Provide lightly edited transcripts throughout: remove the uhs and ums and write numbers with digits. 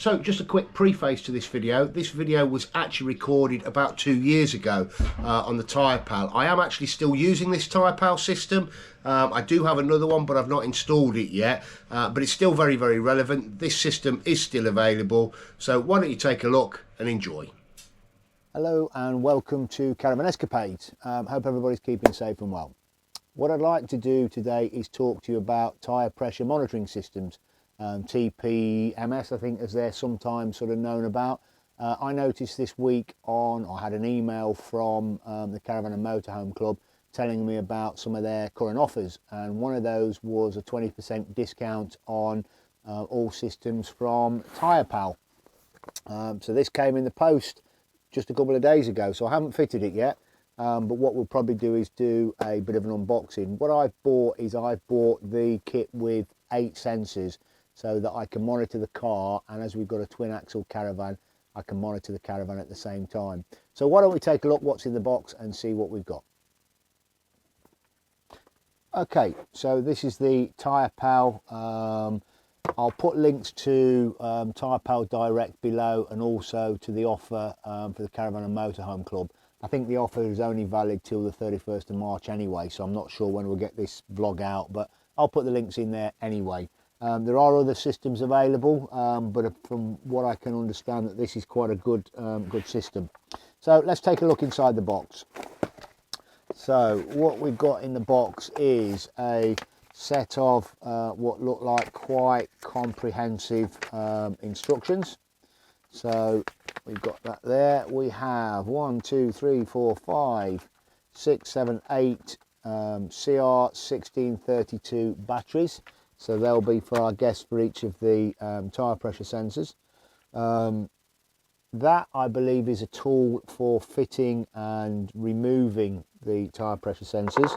So just a quick preface to this video. This video was actually recorded about 2 years ago on the TyrePal. I am actually still using this TyrePal system. I do have another one, but I've not installed it yet. But it's still very, very relevant. This system is still available. So why don't you take a look and enjoy. Hello and welcome to Caravan Escapades. Hope everybody's keeping safe and well. What I'd like to do today is talk to you about tyre pressure monitoring systems. TPMS, I think, as they're sometimes sort of known about. I noticed this week I had an email from the Caravan and Motorhome Club telling me about some of their current offers, and one of those was a 20% discount on all systems from TyrePal. So this came in the post just a couple of days ago, so I haven't fitted it yet, but what we'll probably do is do a bit of an unboxing. What I've bought the kit with 8 sensors, so that I can monitor the car, and as we've got a twin axle caravan, I can monitor the caravan at the same time. So why don't we take a look what's in the box and see what we've got. Okay, so this is the TyrePal. I'll put links to TyrePal Direct below, and also to the offer for the Caravan and Motorhome Club. I think the offer is only valid till the 31st of March anyway, so I'm not sure when we'll get this vlog out, but I'll put the links in there anyway. There are other systems available, but from what I can understand, that this is quite a good system. So let's take a look inside the box. So what we've got in the box is a set of what look like quite comprehensive instructions. So we've got that there. We have 1, 2, 3, 4, 5, 6, 7, 8 CR1632 batteries. So they'll be for our guests for each of the tyre pressure sensors. That, I believe, is a tool for fitting and removing the tyre pressure sensors.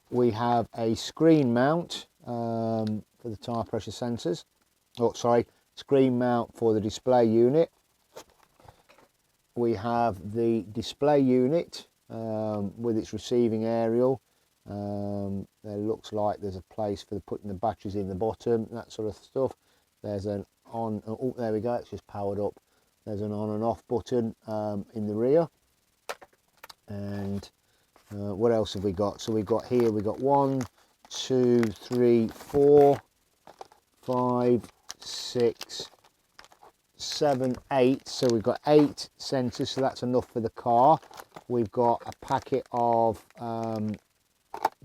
We have a screen mount for the tyre pressure sensors. Oh, sorry, screen mount for the display unit. We have the display unit with its receiving aerial. There looks like there's a place for putting the batteries in the bottom, that sort of stuff. There's an on, oh there we go, it's just powered up. There's an on and off button in the rear. And what else have we got? So we've got 1, 2, 3, 4, 5, 6, 7, 8. So we've got 8 sensors, so that's enough for the car. We've got a packet of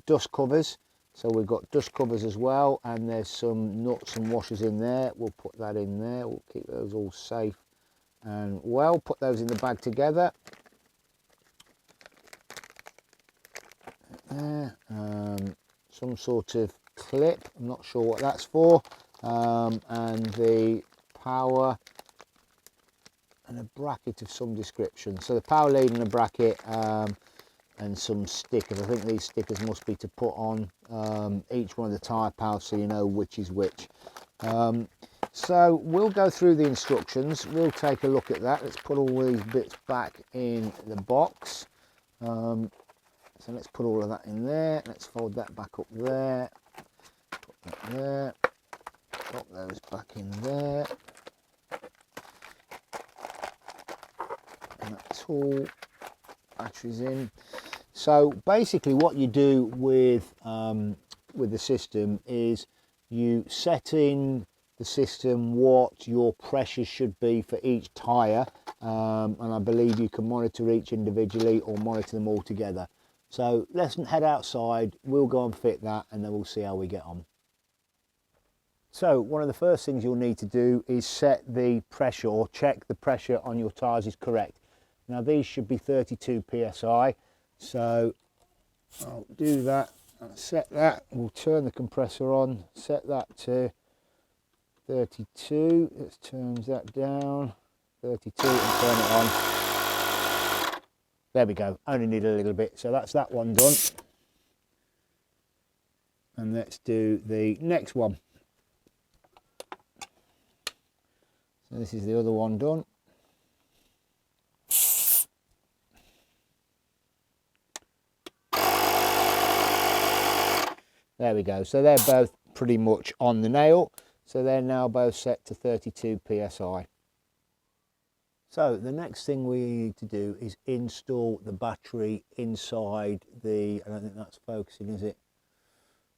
dust covers, so we've got dust covers as well, and there's some nuts and washers in there. We'll put that in there. We'll keep those all safe and well. Put those in the bag together. There. Some sort of clip, I'm not sure what that's for, and the power and a bracket of some description. So the power lead and a bracket, and some stickers. I think these stickers must be to put on each one of the TyrePal, so you know which is which. So we'll go through the instructions. We'll take a look at that. Let's put all these bits back in the box. So let's put all of that in there. Let's fold that back up there. Put that there. Put those back in there. And that tool, batteries in. So basically what you do with the system is you set in the system what your pressure should be for each tyre, and I believe you can monitor each individually or monitor them all together. So let's head outside, we'll go and fit that, and then we'll see how we get on. So one of the first things you'll need to do is set the pressure, or check the pressure on your tyres is correct. Now these should be 32 psi. So I'll do that and set that. We'll turn the compressor on, set that to 32. Let's turn that down, 32, and turn it on. There we go, only need a little bit. So that's that one done. And let's do the next one. So this is the other one done. There we go. So they're both pretty much on the nail. So they're now both set to 32 psi. So the next thing we need to do is install the battery inside the, I don't think that's focusing, is it?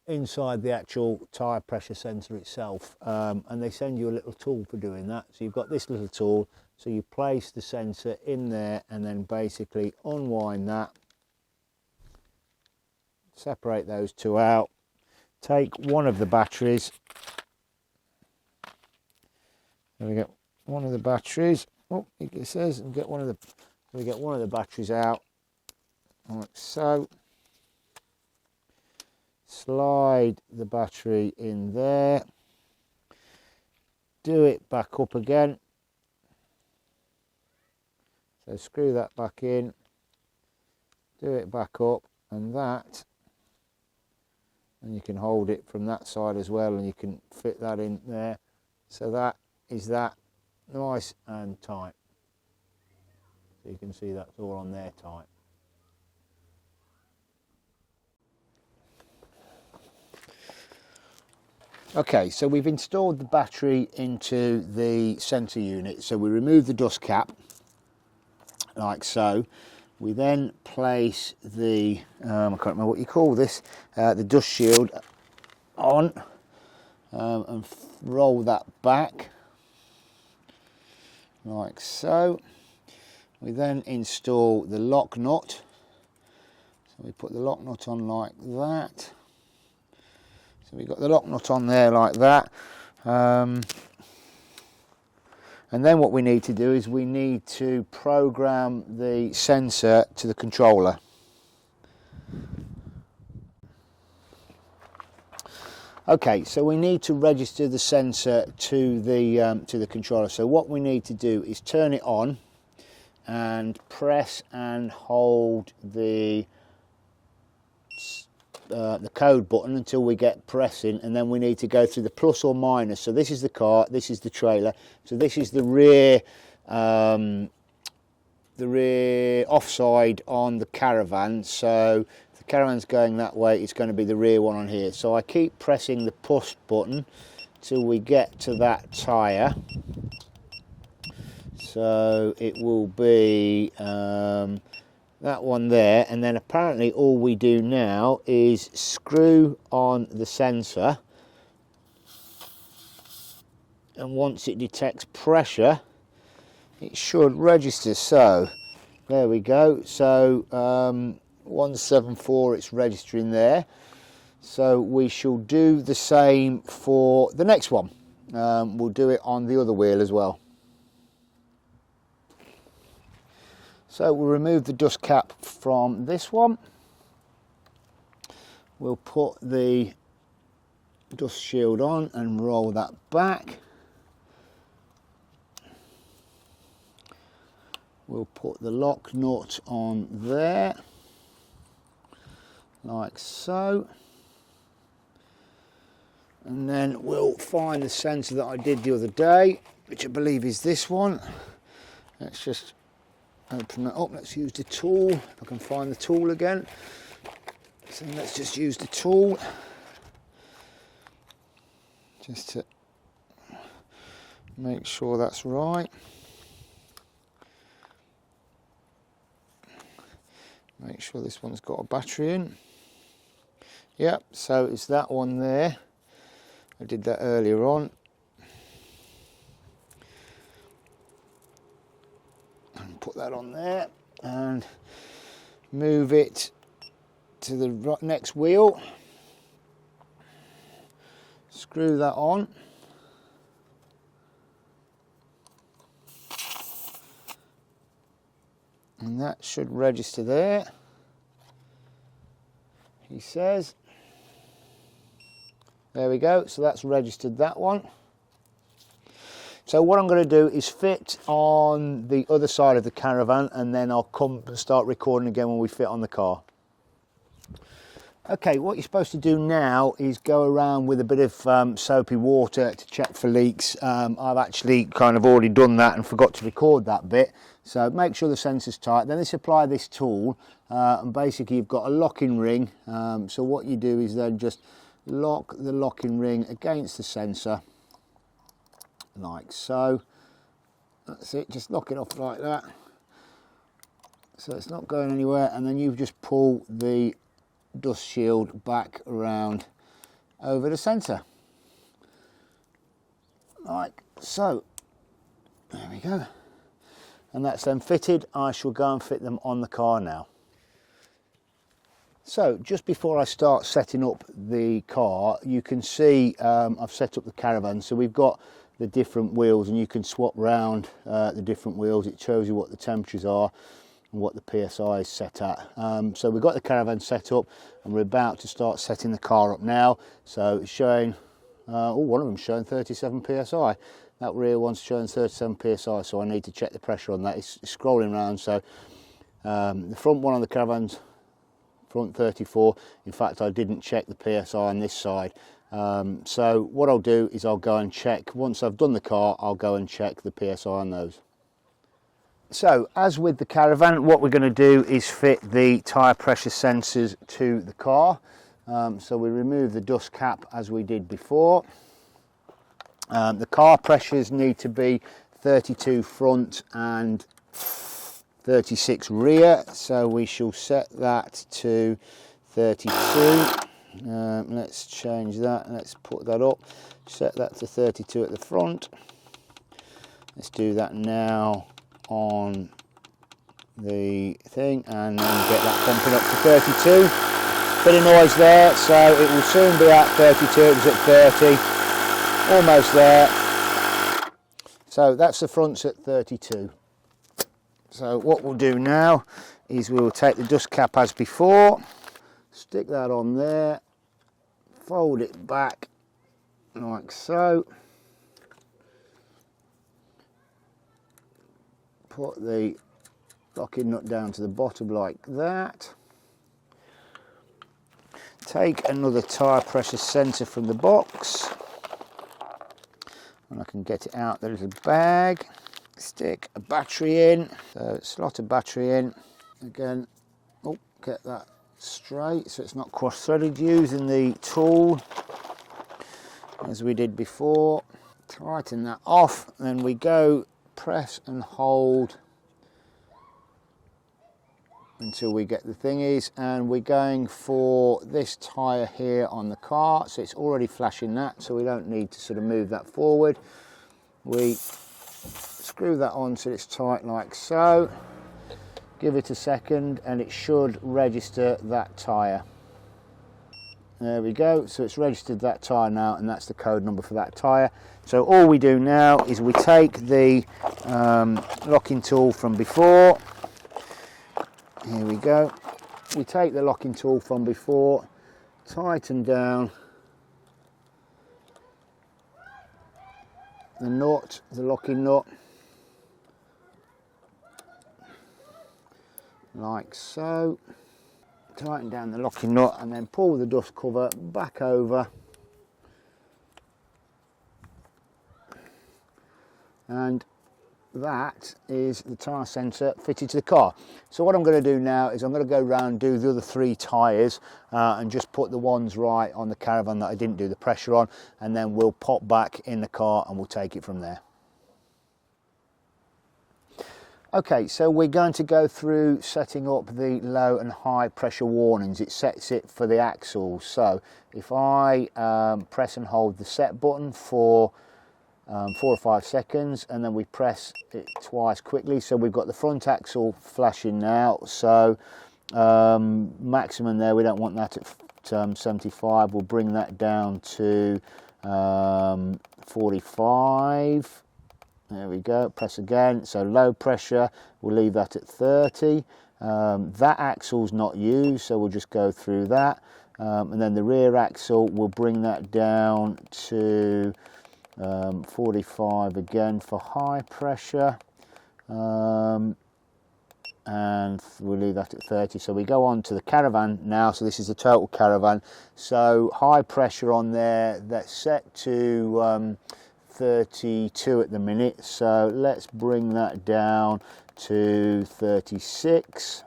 Inside the actual tyre pressure sensor itself, and they send you a little tool for doing that. So you've got this little tool, so you place the sensor in there and then basically unwind that, separate those two out, take one of the batteries, there we get one of the batteries, oh it says, and get one of the batteries out like so. Slide the battery in there, do it back up again, so screw that back in, do it back up, and you can hold it from that side as well, and you can fit that in there, so that is that nice and tight, so you can see that's all on there tight. Okay, so we've installed the battery into the sensor unit. So we remove the dust cap, like so. We then place the, I can't remember what you call this, the dust shield on, and roll that back, like so. We then install the lock nut. So we put the lock nut on like that. So we've got the lock nut on there like that, and then what we need to do is we need to program the sensor to the controller. Okay, so we need to register the sensor to the controller. So what we need to do is turn it on and press and hold the code button until we get pressing, and then we need to go through the plus or minus. So this is the car, this is the trailer, so this is the rear offside on the Caravan. So if the Caravan's going that way, it's going to be the rear one on here. So I keep pressing the push button till we get to that tyre. So it will be that one there, and then apparently all we do now is screw on the sensor, and once it detects pressure it should register. So there we go, so 174, it's registering there. So we shall do the same for the next one. We'll do it on the other wheel as well. So we'll remove the dust cap from this one. We'll put the dust shield on and roll that back. We'll put the lock nut on there, like so. And then we'll find the sensor that I did the other day, which I believe is this one. Let's just open that up. Let's use the tool, if I can find the tool again. So let's just use the tool just to make sure that's right. Make sure this one's got a battery in. Yep, so it's that one there. I did that earlier on. And put that on there and move it to the next wheel. Screw that on. And that should register there, he says. There we go, so that's registered that one. So what I'm going to do is fit on the other side of the Caravan, and then I'll come and start recording again when we fit on the car. Okay, what you're supposed to do now is go around with a bit of soapy water to check for leaks. I've actually kind of already done that and forgot to record that bit. So make sure the sensor's tight. Then they supply this tool, and basically you've got a locking ring. So what you do is then just lock the locking ring against the sensor, like so. That's it, just lock it off like that, so it's not going anywhere, and then you just pull the dust shield back around over the centre, like so. There we go, and that's then fitted. I shall go and fit them on the car now. So just before I start setting up the car, you can see I've set up the Caravan, so we've got the different wheels, and you can swap round the different wheels. It shows you what the temperatures are and what the PSI is set at. So we've got the Caravan set up, and we're about to start setting the car up now. So it's showing, one of them's showing 37 PSI. That rear one's showing 37 PSI, so I need to check the pressure on that. It's scrolling around, so the front one on the Caravan's front 34. In fact, I didn't check the PSI on this side. So what I'll do is I'll go and check, once I've done the car, I'll go and check the PSI on those. So as with the Caravan, what we're going to do is fit the tyre pressure sensors to the car. So we remove the dust cap as we did before. The car pressures need to be 32 front and 36 rear, so we shall set that to 32. Let's change that, let's put that up, set that to 32 at the front. Let's do that now on the thing, and then get that pumping up to 32. Bit of noise there, so it will soon be at 32. It was at 30, almost there. So that's the fronts at 32. So what we'll do now is we will take the dust cap as before, stick that on there, fold it back like so, put the locking nut down to the bottom like that, take another tyre pressure sensor from the box, and I can get it out the little bag, stick a battery in, so slot a battery in, again, oh, get that straight so it's not cross-threaded, using the tool as we did before, tighten that off, then we go press and hold until we get the thingies, and we're going for this tyre here on the car, so it's already flashing that, so we don't need to sort of move that forward. We screw that on so it's tight like so, give it a second and it should register that tyre. There we go, so it's registered that tyre now, and that's the code number for that tyre. So all we do now is we take the locking tool from before, here we go, we take the locking tool from before, tighten down the nut, the locking nut, like so, tighten down the locking nut, and then pull the dust cover back over, and that is the tyre sensor fitted to the car. So what I'm going to do now is I'm going to go round and do the other 3 tyres and just put the ones right on the Caravan that I didn't do the pressure on, and then we'll pop back in the car and we'll take it from there. Okay, so we're going to go through setting up the low and high pressure warnings. It sets it for the axles. So if I press and hold the set button for 4 or 5 seconds, and then we press it twice quickly, so we've got the front axle flashing now, so maximum there, we don't want that at 75, we'll bring that down to 45. There we go, press again, so low pressure, we'll leave that at 30. That axle's not used, so we'll just go through that, and then the rear axle, we'll bring that down to 45 again for high pressure, and we'll leave that at 30. So we go on to the Caravan now, so this is the total Caravan. So high pressure on there, that's set to 32 at the minute, so let's bring that down to 36.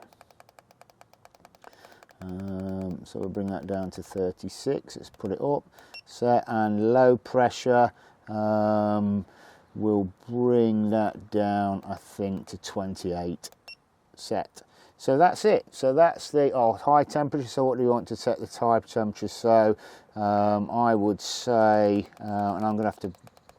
So we'll bring that down to 36, let's put it up, set, and low pressure, we'll bring that down, I think, to 28 set. So that's it. So that's the high temperature. So what do you want to set the tyre temperature? So I would say, and I'm going to have to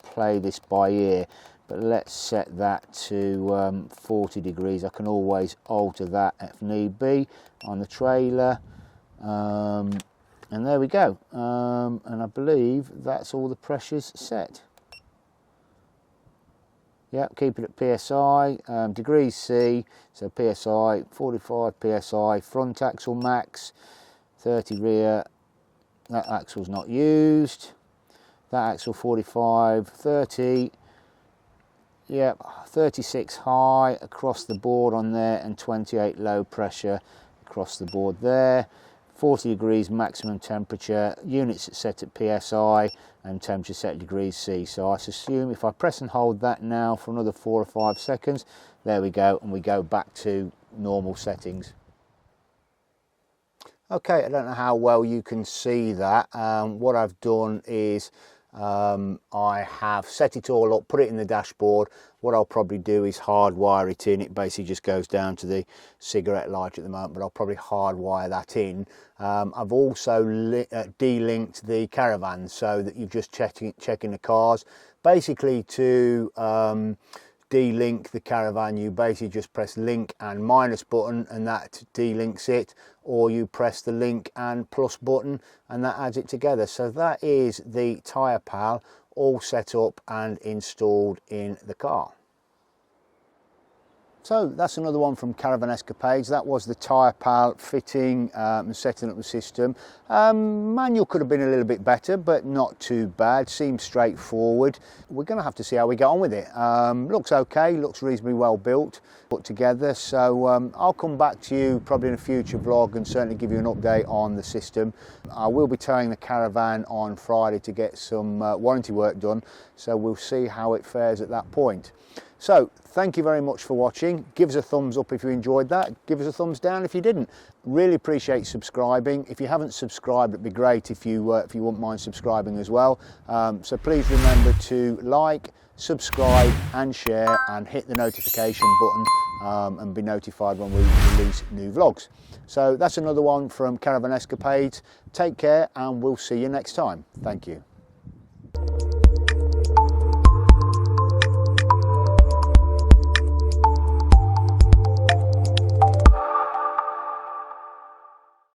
play this by ear, but let's set that to 40 degrees. I can always alter that if need be on the trailer. And there we go. And I believe that's all the pressures set. Yep, keep it at PSI, degrees C, so PSI, 45 PSI, front axle max, 30 rear, that axle's not used, that axle 45, 30, yep, 36 high across the board on there, and 28 low pressure across the board there. 40 degrees maximum temperature, units set at PSI, and temperature set at degrees C. So I assume if I press and hold that now for another 4 or 5 seconds, there we go, and we go back to normal settings. Okay, I don't know how well you can see that. What I've done is I have set it all up, put it in the dashboard. What I'll probably do is hardwire it in. It basically just goes down to the cigarette light at the moment, but I'll probably hardwire that in. I've also delinked the Caravan so that you're just checking the cars. Basically, to delink the Caravan, you basically just press link and minus button and that delinks it, or you press the link and plus button and that adds it together. So that is the TyrePal all set up and installed in the car. So that's another one from Caravan Escapades. That was the TyrePal fitting and setting up the system. Manual could have been a little bit better, but not too bad. Seems straightforward. We're going to have to see how we get on with it. Looks okay, looks reasonably well built, put together. So I'll come back to you probably in a future vlog and certainly give you an update on the system. I will be towing the Caravan on Friday to get some warranty work done. So we'll see how it fares at that point. So thank you very much for watching. Give us a thumbs up if you enjoyed that. Give us a thumbs down if you didn't. Really appreciate subscribing. If you haven't subscribed, it'd be great if you wouldn't mind subscribing as well. So please remember to like, subscribe and share and hit the notification button and be notified when we release new vlogs. So that's another one from Caravan Escapades. Take care and we'll see you next time. Thank you.